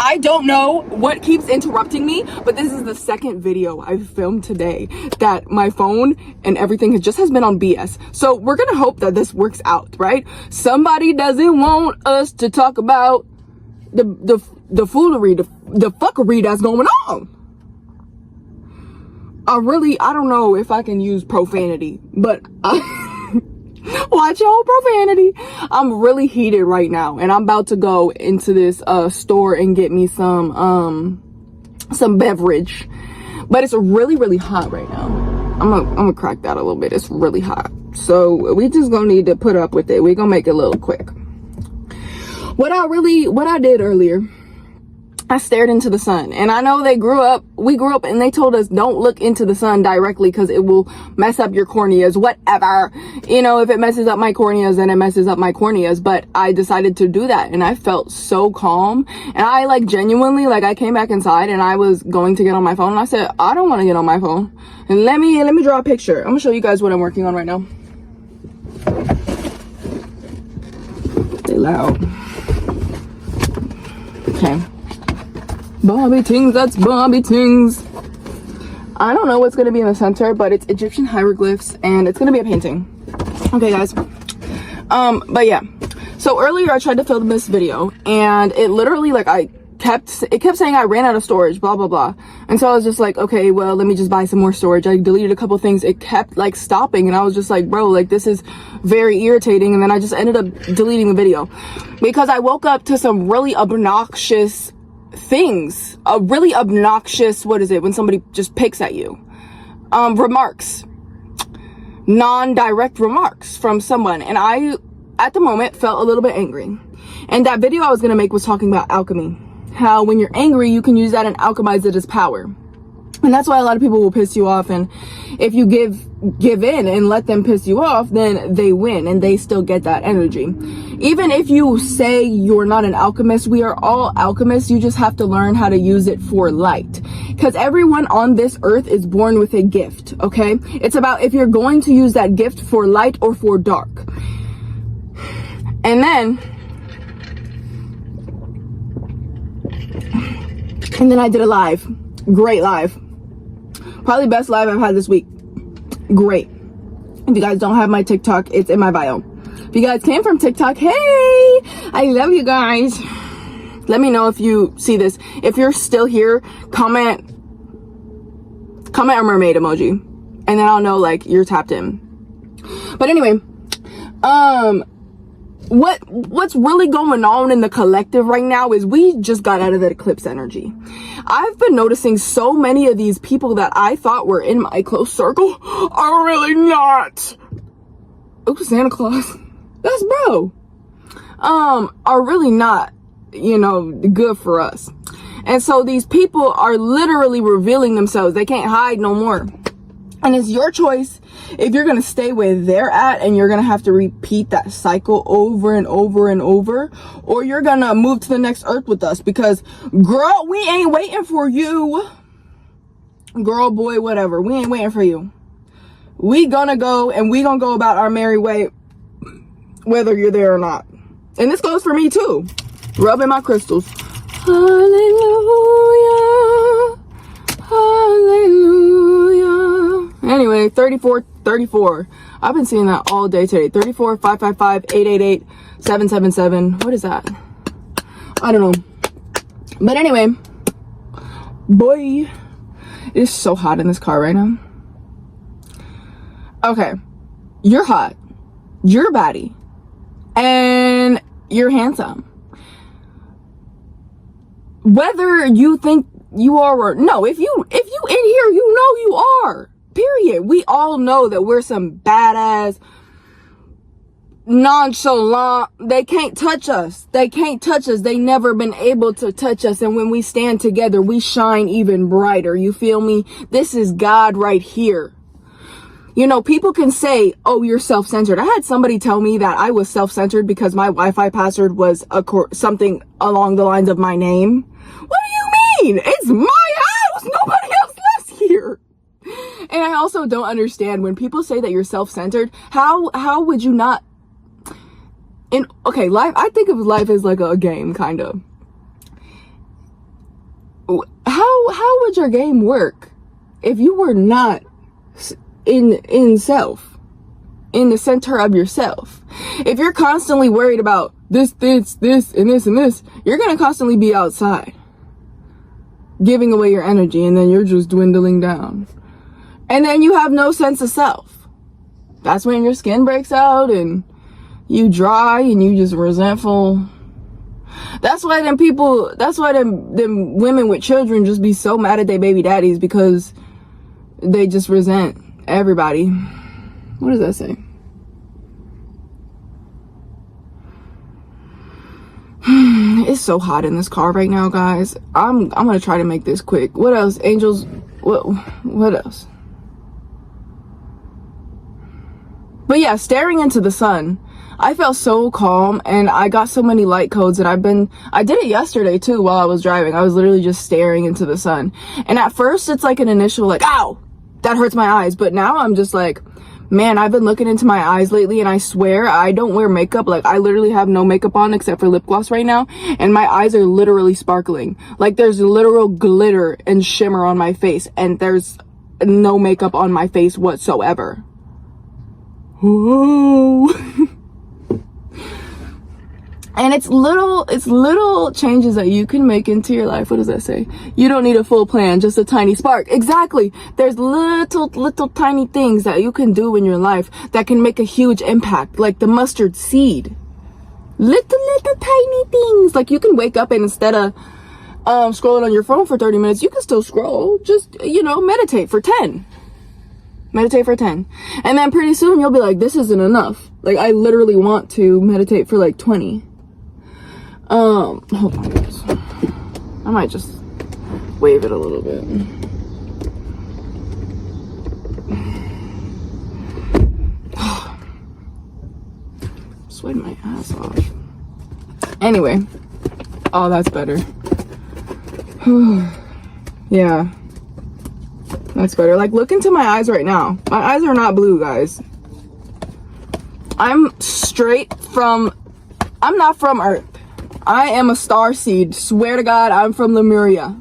I don't know what keeps interrupting me, but this is the second video I've filmed today that my phone and everything has been on BS. So we're gonna hope that this works out, right? Somebody doesn't want us to talk about the foolery, the fuckery that's going on. I don't know if I can use profanity, but watch your profanity. I'm really heated right now, and I'm about to go into this store and get me some beverage, but it's really hot right now. I'm gonna crack that a little bit. It's really hot, so we just gonna need to put up with it. We're gonna make it a little quick. What I did earlier, I stared into the sun, and I know we grew up and they told us don't look into the sun directly because it will mess up your corneas, whatever. You know, if it messes up my corneas, then it messes up my corneas. But I decided to do that, and I felt so calm. And I genuinely, I came back inside and I was going to get on my phone, and I said, I don't want to get on my phone. And let me draw a picture. I'm gonna show you guys what I'm working on right now. Stay loud. Okay. Bobby Tings, that's Bobby Tings. I don't know what's going to be in the center, but it's Egyptian hieroglyphs, and it's going to be a painting. Okay, guys. But yeah. So earlier I tried to film this video, and it literally, it kept saying I ran out of storage, blah, blah, blah. And so I was just like, okay, well, let me just buy some more storage. I deleted a couple things. It kept, stopping, and I was just like, bro, this is very irritating. And then I just ended up deleting the video because I woke up to some really obnoxious things. A really obnoxious, what is it when somebody just picks at you, remarks, non-direct remarks from someone, and I at the moment felt a little bit angry. And that video I was gonna make was talking about alchemy, how when you're angry you can use that and alchemize it as power. And that's why a lot of people will piss you off, and if you give in and let them piss you off, then they win and they still get that energy. Even if you say you're not an alchemist, we are all alchemists. You just have to learn how to use it for light, because everyone on this earth is born with a gift. Okay, it's about if you're going to use that gift for light or for dark. And then I did a live, great live. Probably best live I've had this week. Great. If you guys don't have my TikTok, it's in my bio. If you guys came from TikTok, hey, I love you guys. Let me know if you see this. If you're still here, comment a mermaid emoji, and then I'll know you're tapped in. But anyway, what's really going on in the collective right now is we just got out of that eclipse energy. I've been noticing so many of these people that I thought were in my close circle are really not. Oh, Santa Claus. That's bro. Are really not, good for us. And so these people are literally revealing themselves. They can't hide no more. And it's your choice if you're going to stay where they're at and you're going to have to repeat that cycle over and over and over, or you're going to move to the next earth with us, because girl, we ain't waiting for you. Girl, boy, whatever. We ain't waiting for you. We gonna go, and we gonna go about our merry way, whether you're there or not. And this goes for me too. Rubbing my crystals. Hallelujah. Hallelujah. Anyway, 34. I've been seeing that all day today. 34 555 888 777. What is that? I don't know. But anyway, boy, it's so hot in this car right now. Okay, you're hot, you're baddie, and you're handsome. Whether you think you are or no, if you in here, you know you are. Period. We all know that we're some badass, nonchalant. They can't touch us. They can't touch us. They never been able to touch us. And when we stand together, we shine even brighter. You feel me? This is God right here. People can say, oh, you're self-centered. I had somebody tell me that I was self-centered because my Wi-Fi password was something along the lines of my name. What do you mean? It's my house. Nobody else lives here. And I also don't understand when people say that you're self-centered. How would you not? Okay, life, I think of life as like a game, kind of. how would your game work if you were not in self, in the center of yourself? If you're constantly worried about this, and this, you're gonna constantly be outside, giving away your energy, and then you're just dwindling down. And then you have no sense of self. That's when your skin breaks out and you dry and you just resentful. That's why them women with children just be so mad at their baby daddies, because they just resent everybody. What does that say? It's so hot in this car right now, guys. I'm gonna try to make this quick. What else? Angels, what else? But yeah, staring into the sun, I felt so calm, and I got so many light codes, and I did it yesterday too while I was driving. I was literally just staring into the sun. And at first it's like an initial like, ow, that hurts my eyes. But now I'm just like, man, I've been looking into my eyes lately, and I swear I don't wear makeup. Like, I literally have no makeup on except for lip gloss right now, and my eyes are literally sparkling. Like, there's literal glitter and shimmer on my face, and there's no makeup on my face whatsoever. Whoa. And it's little changes that you can make into your life. What does that say? You don't need a full plan, just a tiny spark. Exactly. There's little tiny things that you can do in your life that can make a huge impact, like the mustard seed. Little tiny things. Like, you can wake up, and instead of scrolling on your phone for 30 minutes, you can still scroll. Just, meditate for 10. Meditate for 10. And then pretty soon you'll be like, this isn't enough. Like, I literally want to meditate for like 20. Hold on, guys. I might just wave it a little bit. Sweating my ass off. Anyway. Oh, that's better. Yeah. That's better. Like, look into my eyes right now. My eyes are not blue, guys. I'm not from Earth. I am a star seed. Swear to God, I'm from Lemuria.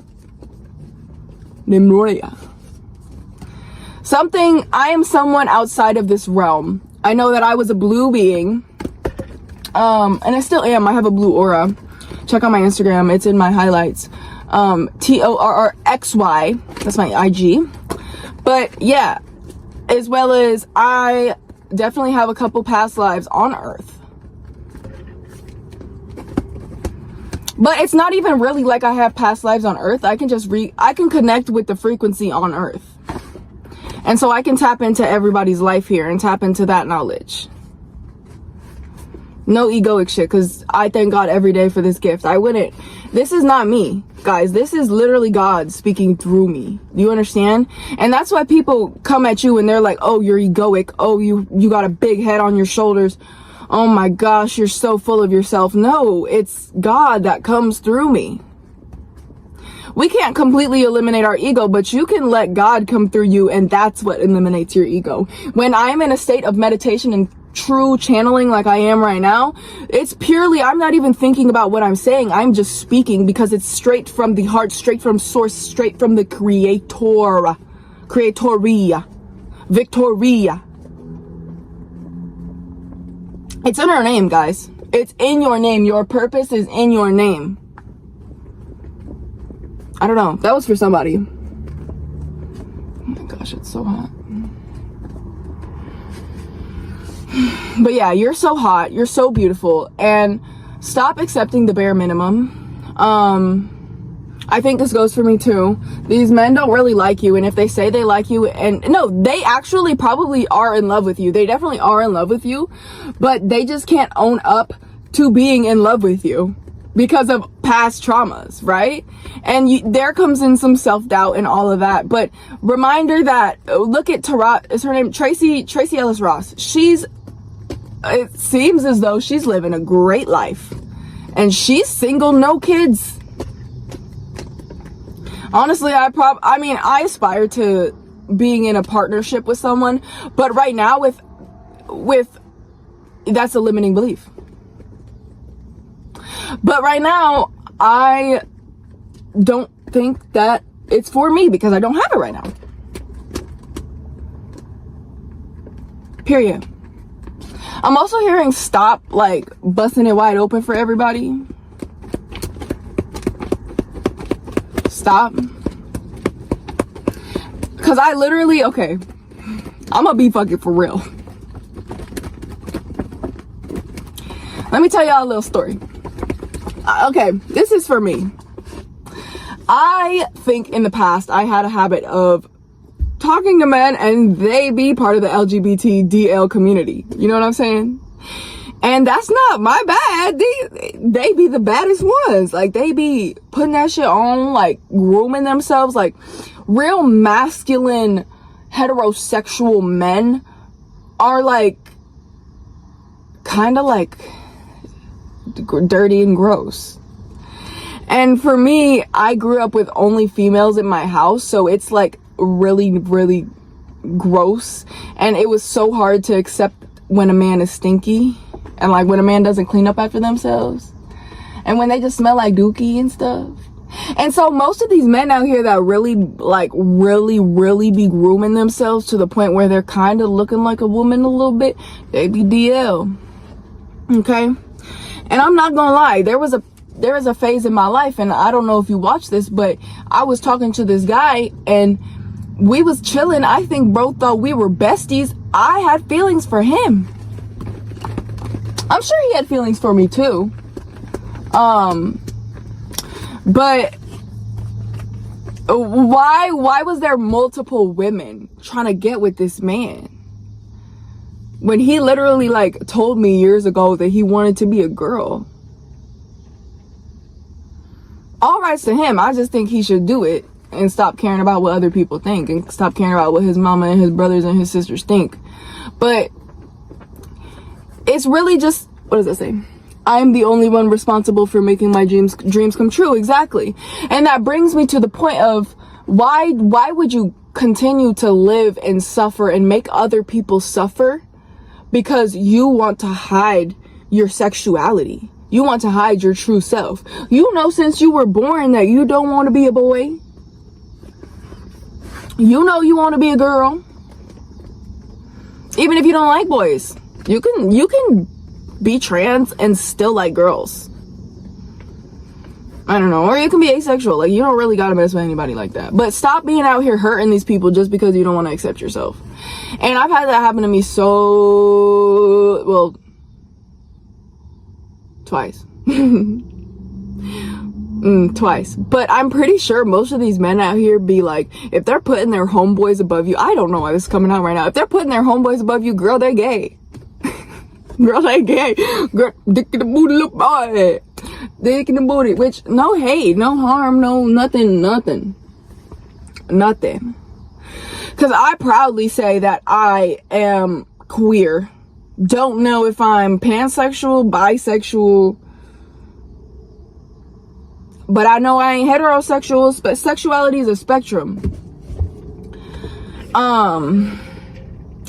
I am someone outside of this realm. I know that I was a blue being. And I still am. I have a blue aura. Check out my Instagram. It's in my highlights. TORRXY. That's my IG. But yeah, as well as I definitely have a couple past lives on Earth. But it's not even really like I have past lives on Earth. I can connect with the frequency on Earth. And so I can tap into everybody's life here and tap into that knowledge. No egoic shit, because I thank God every day for this gift. This is not me, guys. This is literally God speaking through me. Do you understand? And that's why people come at you and they're like, oh, you're egoic. Oh, you got a big head on your shoulders. Oh my gosh, you're so full of yourself. No, it's God that comes through me. We can't completely eliminate our ego, but you can let God come through you, and that's what eliminates your ego. When I'm in a state of meditation and true channeling like I am right now, it's purely, I'm not even thinking about what I'm saying. I'm just speaking because it's straight from the heart, straight from source, straight from the creatoria, Victoria. It's in her name, guys. It's in your name. Your purpose is in your name. I don't know. That was for somebody. Oh my gosh, it's so hot. But yeah, you're so hot. You're so beautiful. And stop accepting the bare minimum. I think this goes for me too. These men don't really like you, and if they say they like you, and no, they actually probably are in love with you. They definitely are in love with you, but they just can't own up to being in love with you because of past traumas, right? And there comes in some self-doubt and all of that. But reminder that, look at Tarot, is her name Tracy Ellis Ross. It seems as though she's living a great life, and she's single, no kids. Honestly, I aspire to being in a partnership with someone, but right now with that's a limiting belief. But right now, I don't think that it's for me because I don't have it right now. Period. I'm also hearing stop like busting it wide open for everybody. Stop. Cause I literally, okay, I'm gonna be fucking for real. Let me tell y'all a little story. Okay, this is for me. I think in the past I had a habit of talking to men and they be part of the LGBT DL community. You know what I'm saying? And that's not my bad. They be the baddest ones. Like, they be putting that shit on, like, grooming themselves. Like, real masculine heterosexual men are, like, kind of, like, dirty and gross. And for me, I grew up with only females in my house, so it's, like, really, really gross. And it was so hard to accept when a man is stinky. And like when a man doesn't clean up after themselves. And when they just smell like dookie and stuff. And so most of these men out here that really be grooming themselves to the point where they're kind of looking like a woman a little bit, they be DL. Okay? And I'm not gonna lie, there was a phase in my life, and I don't know if you watched this, but I was talking to this guy and we was chilling. I think bro thought we were besties. I had feelings for him. I'm sure he had feelings for me too. But why was there multiple women trying to get with this man? When he literally like told me years ago that he wanted to be a girl. All rights to him. I just think he should do it and stop caring about what other people think and stop caring about what his mama and his brothers and his sisters think. But it's really just, what does it say? I'm the only one responsible for making my dreams come true. Exactly. And that brings me to the point of why would you continue to live and suffer and make other people suffer because you want to hide your sexuality. You want to hide your true self. You know since you were born that you don't want to be a boy. You know you want to be a girl. Even if you don't like boys. You can be trans and still like girls. I don't know. Or you can be asexual. Like, you don't really gotta mess with anybody like that. But stop being out here hurting these people just because you don't want to accept yourself. And I've had that happen to me twice. Twice. But I'm pretty sure most of these men out here be like, if they're putting their homeboys above you, I don't know why this is coming out right now. If they're putting their homeboys above you, girl, they're gay. Girl, they gay. Girl, dick in the booty, look boy. Dick in the booty. Which, no hate, no harm, no nothing. Because I proudly say that I am queer. Don't know if I'm pansexual, bisexual. But I know I ain't heterosexual. But sexuality is a spectrum.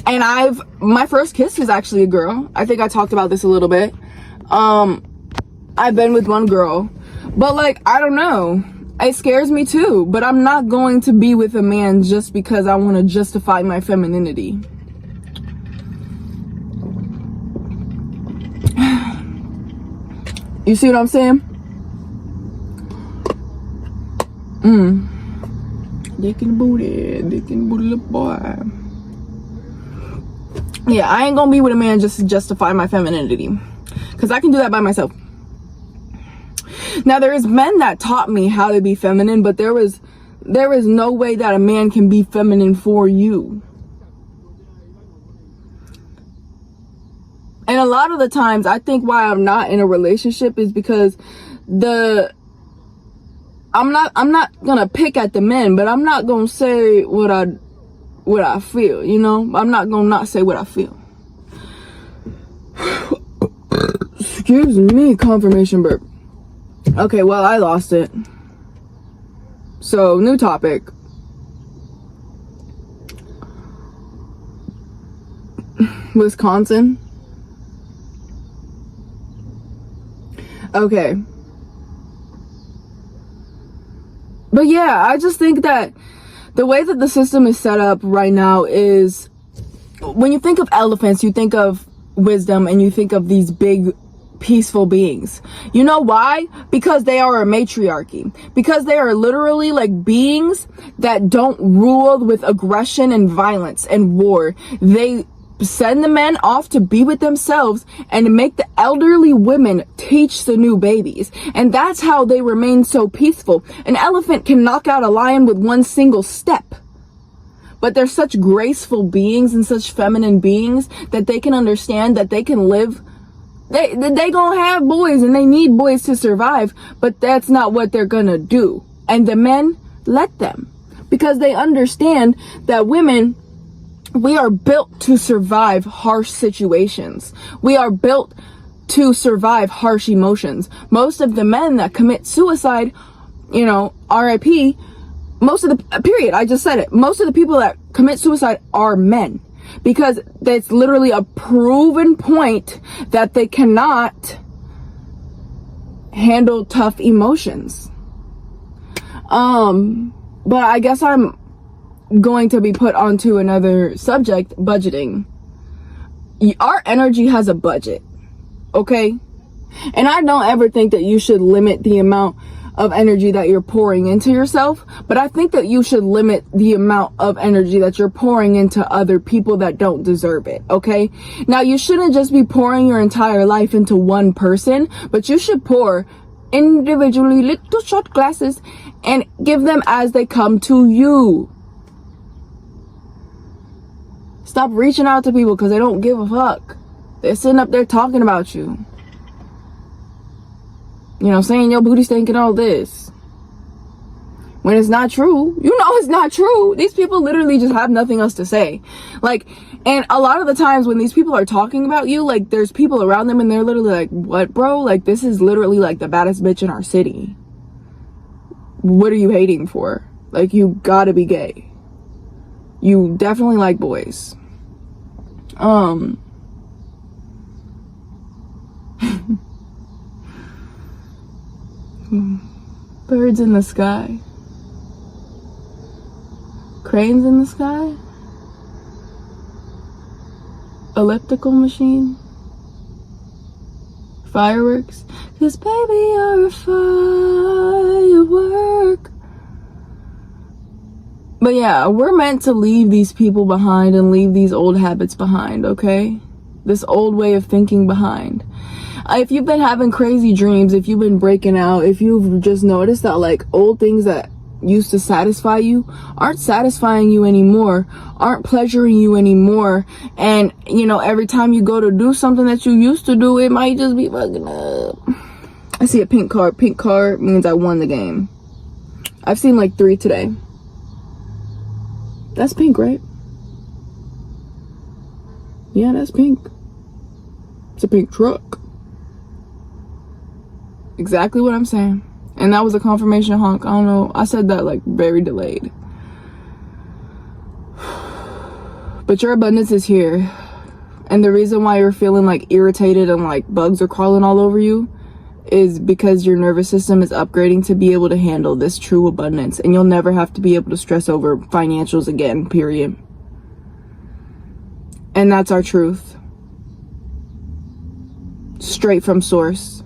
And my first kiss was actually a girl. I think I talked about this a little bit. I've been with one girl. But like, I don't know. It scares me too. But I'm not going to be with a man just because I want to justify my femininity. You see what I'm saying? Dick in the booty, little boy. Yeah, I ain't gonna be with a man just to justify my femininity. Because I can do that by myself. Now, there is men that taught me how to be feminine, but there is no way that a man can be feminine for you. And a lot of the times, I think why I'm not in a relationship is because I'm not gonna pick at the men, but I'm not gonna say what I feel, you know? I'm not gonna not say what I feel. Excuse me, confirmation burp. Okay, well, I lost it. So, new topic. Wisconsin. Okay. But yeah, I just think that the way that the system is set up right now is, when you think of elephants, you think of wisdom and you think of these big peaceful beings. You know why? Because they are a matriarchy. Because they are literally like beings that don't rule with aggression and violence and war. They send the men off to be with themselves and to make the elderly women teach the new babies. And that's how they remain so peaceful. An elephant can knock out a lion with one single step. But they're such graceful beings and such feminine beings that they can understand that they can live. They gonna have boys and they need boys to survive, but that's not what they're gonna do. And the men, let them. Because they understand that women, we are built to survive harsh situations. We are built to survive harsh emotions. Most of the men that commit suicide, you know, RIP, most of the, period, I just said it. Most of the people that commit suicide are men. Because it's literally a proven point that they cannot handle tough emotions. But I guess I'm going to be put onto another subject, budgeting. Our energy has a budget, okay? And I don't ever think that you should limit the amount of energy that you're pouring into yourself, but I think that you should limit the amount of energy that you're pouring into other people that don't deserve it, okay? Now, you shouldn't just be pouring your entire life into one person, but you should pour individually little short glasses and give them as they come to you. Stop reaching out to people because they don't give a fuck. They're sitting up there talking about you. You know, saying your booty stink and all this. When it's not true. You know it's not true. These people literally just have nothing else to say. Like, and a lot of the times when these people are talking about you, like, there's people around them and they're literally like, what, bro? Like, this is literally like the baddest bitch in our city. What are you hating for? Like, you gotta be gay. You definitely like boys. Birds in the sky. Cranes in the sky. Elliptical machine. Fireworks. 'Cause baby, you're a firework. But yeah, we're meant to leave these people behind and leave these old habits behind, okay? This old way of thinking behind. If you've been having crazy dreams, if you've been breaking out, if you've just noticed that like old things that used to satisfy you aren't satisfying you anymore, aren't pleasuring you anymore, and you know, every time you go to do something that you used to do, it might just be fucking up. I see a pink card. Pink card means I won the game. I've seen like 3 today. That's pink, right? Yeah, that's pink. It's a pink truck. Exactly what I'm saying. And that was a confirmation honk. I don't know. I said that like very delayed. But your abundance is here. And the reason why you're feeling like irritated and like bugs are crawling all over you is because your nervous system is upgrading to be able to handle this true abundance. And you'll never have to be able to stress over financials again, period. And that's our truth. Straight from source.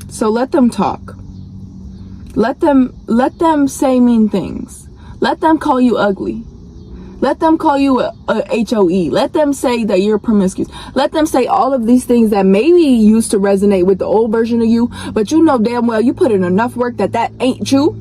So let them talk. Let them say mean things. Let them call you ugly. Let them call you a HOE. Let them say that you're promiscuous. Let them say all of these things that maybe used to resonate with the old version of you, but you know damn well you put in enough work that ain't you.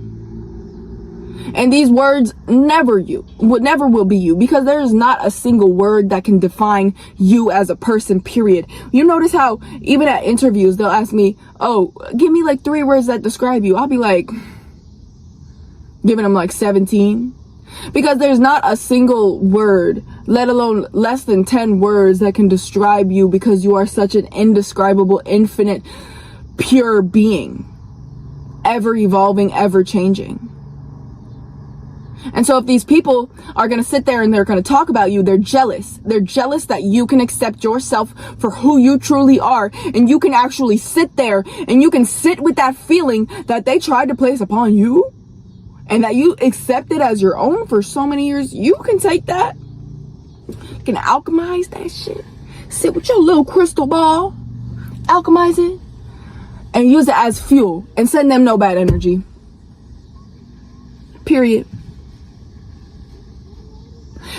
And these words never will be you, because there is not a single word that can define you as a person, period. You notice how even at interviews, they'll ask me, oh, give me like 3 words that describe you. I'll be like, giving them like 17. Because there's not a single word, let alone less than 10 words that can describe you, because you are such an indescribable, infinite, pure being. Ever evolving, ever changing. And so if these people are going to sit there and they're going to talk about you, they're jealous. They're jealous that you can accept yourself for who you truly are. And you can actually sit there and you can sit with that feeling that they tried to place upon you and that you accept it as your own for so many years. You can take that. You can alchemize that shit. Sit with your little crystal ball, alchemize it, and use it as fuel and send them no bad energy. Period.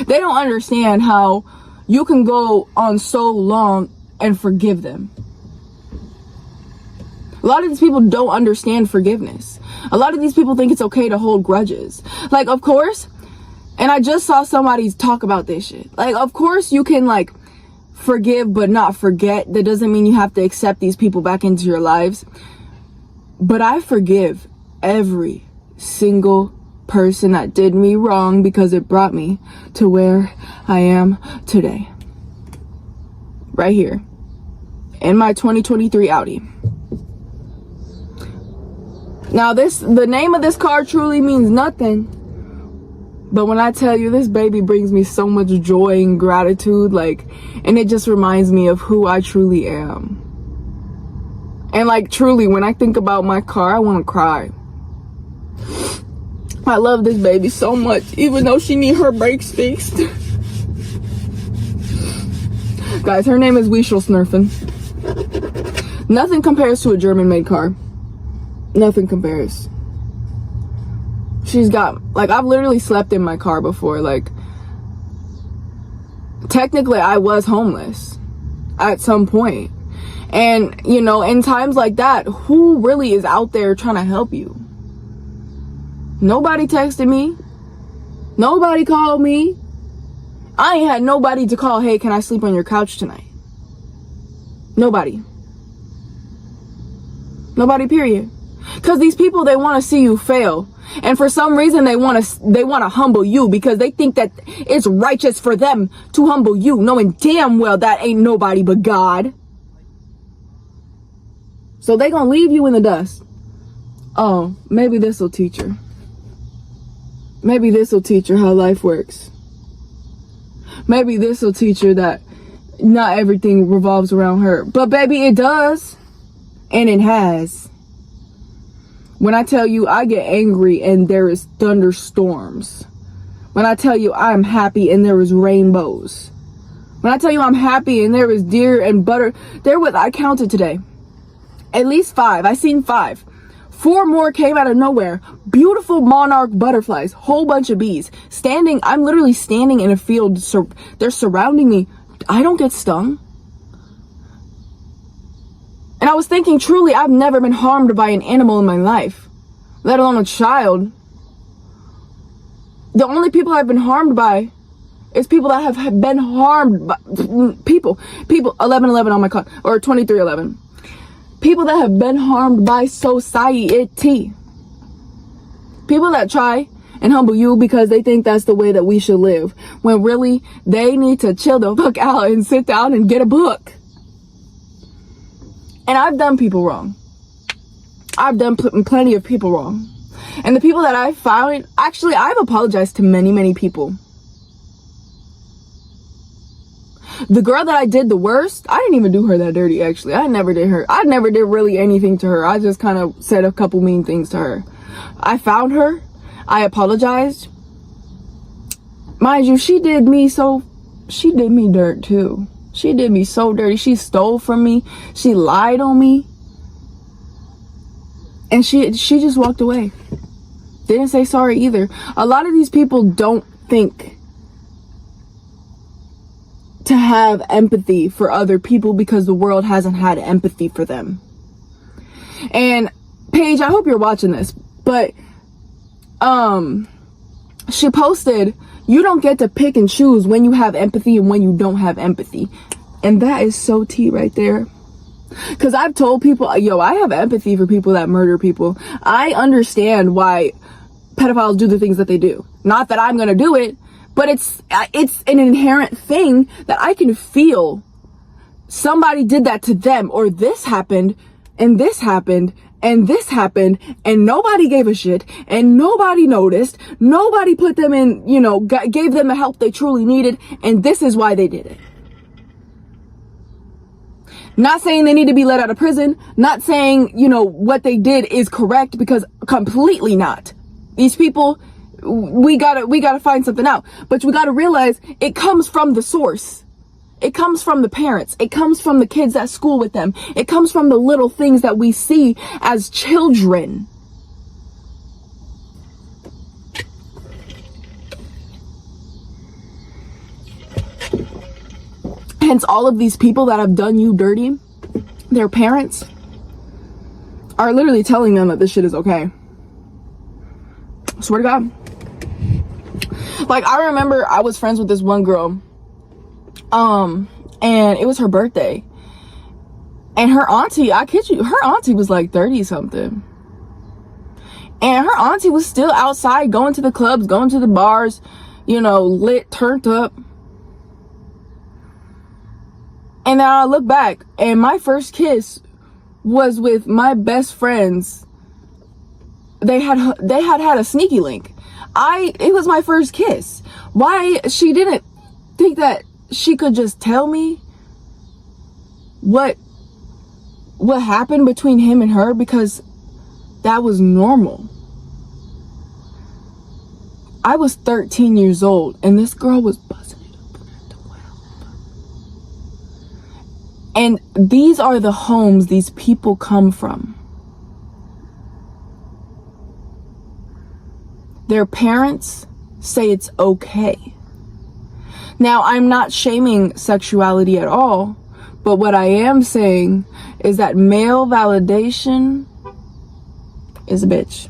They don't understand how you can go on so long and forgive them. A lot of these people don't understand forgiveness. A lot of these people think it's okay to hold grudges. Like, of course, and I just saw somebody talk about this shit. Like, of course you can, like, forgive but not forget. That doesn't mean you have to accept these people back into your lives. But I forgive every single person that did me wrong because it brought me to where I am today. Right here. In my 2023 Audi. Now the name of this car truly means nothing. But when I tell you, this baby brings me so much joy and gratitude, like, and it just reminds me of who I truly am. And like, truly, when I think about my car, I want to cry. I love this baby so much, even though she need her brakes fixed. Guys, her name is Weishel Snurfen. Nothing compares to a German-made car. Nothing compares. She's got, like, I've literally slept in my car before. Like, technically I was homeless at some point. And, you know, in times like that, who really is out there trying to help you? Nobody texted me. Nobody called me. I ain't had nobody to call, hey, can I sleep on your couch tonight? Nobody. Nobody, period. Because these people, they want to see you fail. And for some reason, they want to humble you because they think that it's righteous for them to humble you, knowing damn well that ain't nobody but God. So they gonna leave you in the dust. Oh, maybe this will teach her. Maybe this will teach her how life works. Maybe this will teach her that not everything revolves around her. But baby, it does. And it has. When I tell you I get angry and there is thunderstorms. When I tell you I'm happy and there is rainbows. When I tell you I'm happy and there is deer and butter. I counted today. At least 5. I seen 5. 4 more came out of nowhere. Beautiful monarch butterflies. Whole bunch of bees. I'm literally standing in a field. They're surrounding me. I don't get stung. And I was thinking, truly, I've never been harmed by an animal in my life, let alone a child. The only people I've been harmed by is people that have been harmed by people 1111 on my car, or 2311. People that have been harmed by society. People that try and humble you because they think that's the way that we should live, when really they need to chill the fuck out and sit down and get a book. And I've done people wrong. I've done plenty of people wrong. And the people that I found, actually, I've apologized to many, many people. The girl that I did the worst, I didn't even do her that dirty, actually. I never did really anything to her. I just kind of said a couple mean things to her. I found her. I apologized. Mind you, she did me dirt too. She did me so dirty. She stole from me. She lied on me. And she just walked away. Didn't say sorry either. A lot of these people don't think to have empathy for other people because the world hasn't had empathy for them. And Paige, I hope you're watching this, but she posted, you don't get to pick and choose when you have empathy and when you don't have empathy. And that is so tea right there. Because I've told people, yo, I have empathy for people that murder people. I understand why pedophiles do the things that they do. Not that I'm going to do it, but it's an inherent thing that I can feel somebody did that to them, or this happened, and and this happened, and nobody gave a shit, and nobody noticed, nobody put them in, you know, gave them the help they truly needed, and this is why they did it. Not saying they need to be let out of prison, not saying, you know, what they did is correct, because completely not. These people, we gotta find something out, but we gotta realize it comes from the source. It comes from the parents. It comes from the kids at school with them. It comes from the little things that we see as children. Hence, all of these people that have done you dirty, their parents are literally telling them that this shit is okay. Swear to God. Like, I remember I was friends with this one girl, and it was her birthday, and her auntie, I kid you, her auntie was like 30 something, and her auntie was still outside going to the clubs, going to the bars, you know, lit, turned up. And then I look back, and my first kiss was with my best friends. They had a sneaky link. It was my first kiss. Why she didn't think that she could just tell me what happened between him and her, because that was normal. I was 13 years old, and this girl was buzzing it up at the well. And these are the homes these people come from. Their parents say it's okay. Now, I'm not shaming sexuality at all, but what I am saying is that male validation is a bitch.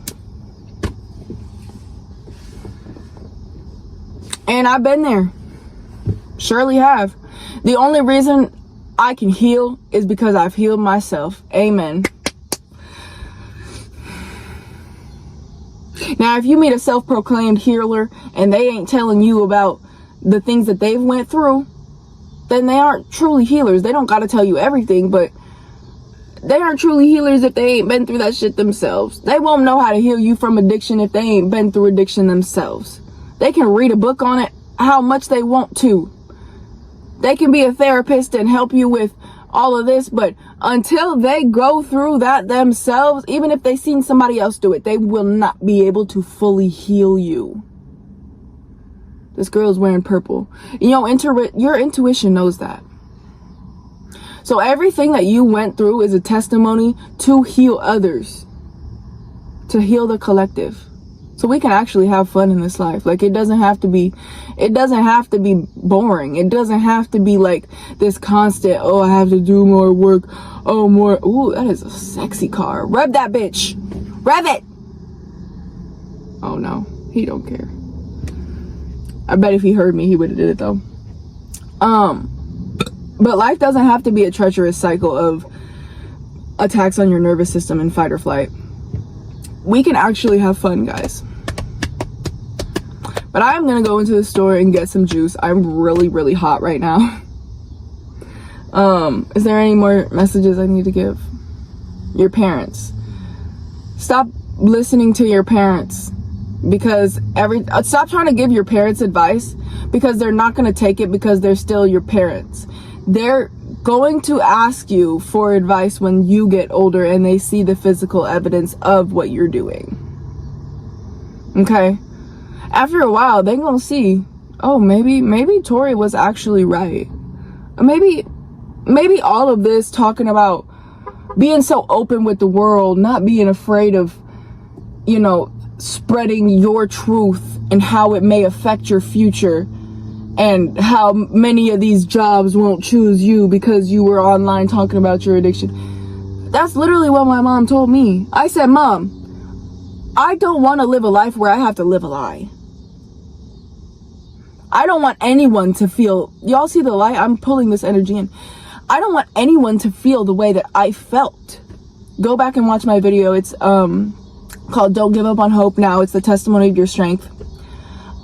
And I've been there. Surely have. The only reason I can heal is because I've healed myself. Amen. Now, if you meet a self-proclaimed healer and they ain't telling you about the things that they've went through, then they aren't truly healers. They don't got to tell you everything, but they aren't truly healers if they ain't been through that shit themselves. They won't know how to heal you from addiction if they ain't been through addiction themselves. They can read a book on it how much they want to. They can be a therapist and help you with all of this, but until they go through that themselves, even if they seen somebody else do it, they will not be able to fully heal you. This girl is wearing purple. You know, your intuition knows that. So everything that you went through is a testimony to heal others, to heal the collective. So we can actually have fun in this life. Like, it doesn't have to be boring. It doesn't have to be like this constant, oh, I have to do more work. Oh, more. Ooh, that is a sexy car. Rev that bitch. Rev it. Oh no, he don't care. I bet if he heard me, he would have did it though. But life doesn't have to be a treacherous cycle of attacks on your nervous system and fight or flight. We can actually have fun, guys. But I'm gonna go into the store and get some juice. I'm really, really hot right now. Is there any more messages I need to give? Your parents. Stop listening to your parents, because stop trying to give your parents advice, because they're not gonna take it, because they're still your parents. They're going to ask you for advice when you get older and they see the physical evidence of what you're doing. Okay? After a while, they're gonna see, oh, maybe Tori was actually right. Maybe all of this talking about being so open with the world, not being afraid of, you know, spreading your truth and how it may affect your future, and how many of these jobs won't choose you because you were online talking about your addiction. That's literally what my mom told me. I said, Mom, I don't want to live a life where I have to live a lie. I don't want anyone to feel, y'all see the light? I'm pulling this energy in. I don't want anyone to feel the way that I felt. Go back and watch my video. It's called Don't Give Up on Hope Now. It's the testimony of your strength.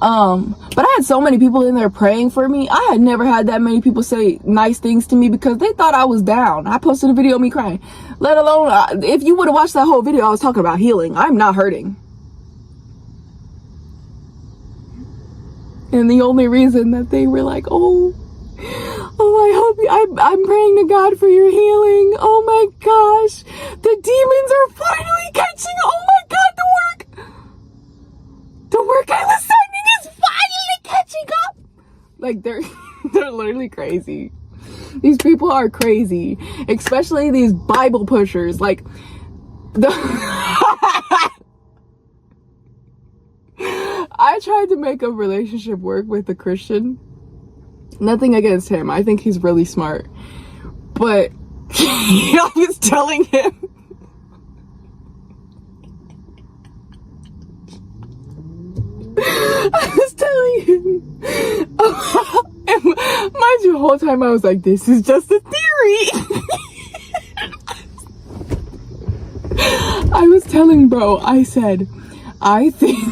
But I had so many people in there praying for me. I had never had that many people say nice things to me because they thought I was down. I posted a video of me crying. Let alone, if you would have watched that whole video, I was talking about healing. I'm not hurting. And the only reason that they were like, oh, I hope I'm praying to God for your healing. Oh my gosh, the demons are finally catching. Oh my God, the work I was sending is finally catching up. Like they're literally crazy. These people are crazy, especially these Bible pushers. Like I tried to make a relationship work with a Christian. Nothing against him. I think he's really smart. But I was telling him. And mind you, the whole time I was like, this is just a theory. I was telling bro, I said, I think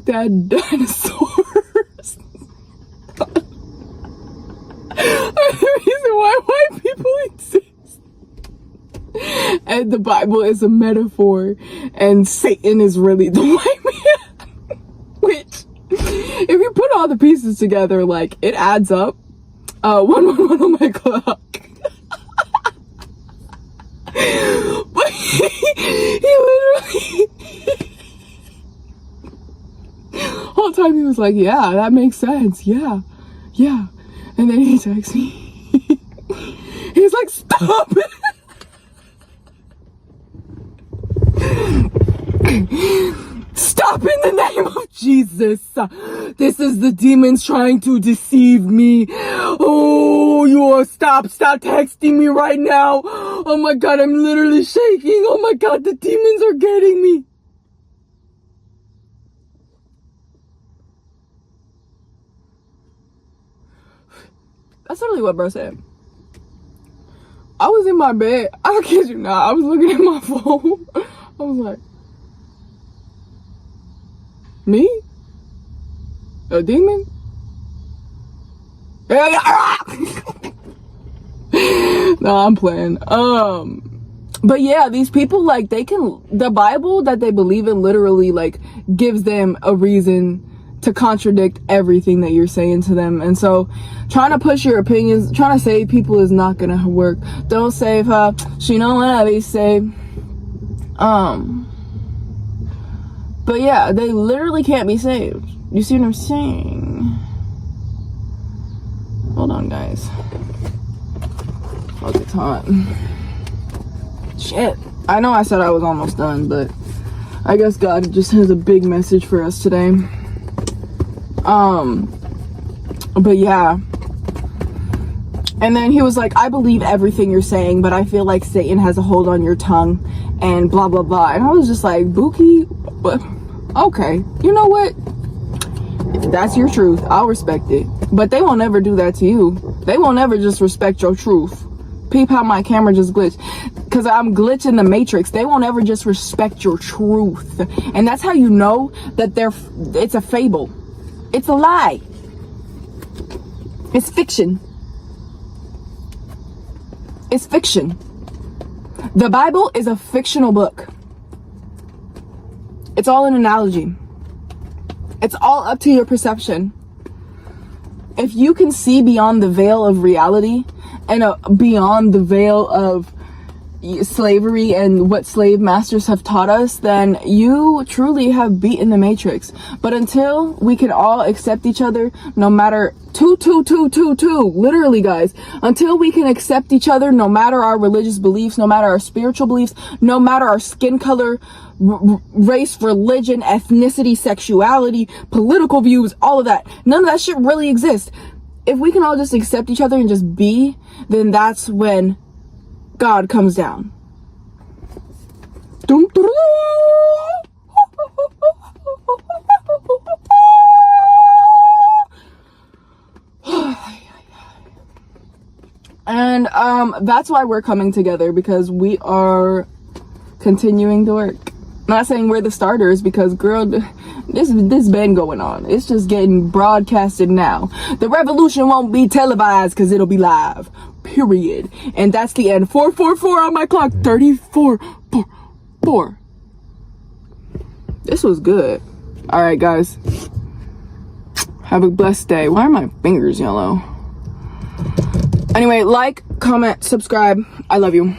that dinosaurs are the reason why white people exist. And the Bible is a metaphor, and Satan is really the white man. Which, if you put all the pieces together, like, it adds up. 111 on my clock. But he literally whole time he was like, yeah, that makes sense. Yeah. And then he texts me. He's like, stop it. Stop in the name of Jesus. This is the demons trying to deceive me. Oh, you are stop texting me right now. Oh my God, I'm literally shaking. Oh my God, the demons are getting me. That's literally what bro said. I was in my bed. I kid you not. I was looking at my phone. I was like, me? A demon? No, I'm playing. But yeah, these people, like, the Bible that they believe in literally, like, gives them a reason to contradict everything that you're saying to them. And so trying to push your opinions, trying to save people is not gonna work. Don't save her, she don't wanna be saved. But yeah, they literally can't be saved. You see what I'm saying? Hold on, guys. Fuck, it's hot. Shit. I know I said I was almost done, but I guess God just has a big message for us today. But yeah. And then he was like, I believe everything you're saying, but I feel like Satan has a hold on your tongue and blah, blah, blah. And I was just like, Bookie, okay, you know what? If that's your truth, I'll respect it. But they won't ever do that to you. They won't ever just respect your truth. Peep how my camera just glitched. Because I'm glitching the matrix. They won't ever just respect your truth. And that's how you know that it's a fable. It's a lie. It's fiction. It's fiction. The Bible is a fictional book. It's all an analogy. It's all up to your perception. If you can see beyond the veil of reality and beyond the veil of slavery and what slave masters have taught us, then you truly have beaten the matrix. But until we can all accept each other, no matter literally, guys, until we can accept each other, no matter our religious beliefs, no matter our spiritual beliefs, no matter our skin color, race, religion, ethnicity, sexuality, political views, all of that, none of that shit really exists. If we can all just accept each other and just be, then that's when God comes down. And that's why we're coming together, because we are continuing to work. Not saying we're the starters, because girl, this been going on. It's just getting broadcasted now. The revolution won't be televised because it'll be live. Period. And that's the end. 444 on my clock. 34. 4. This was good. All right, guys. Have a blessed day. Why are my fingers yellow? Anyway, like, comment, subscribe. I love you.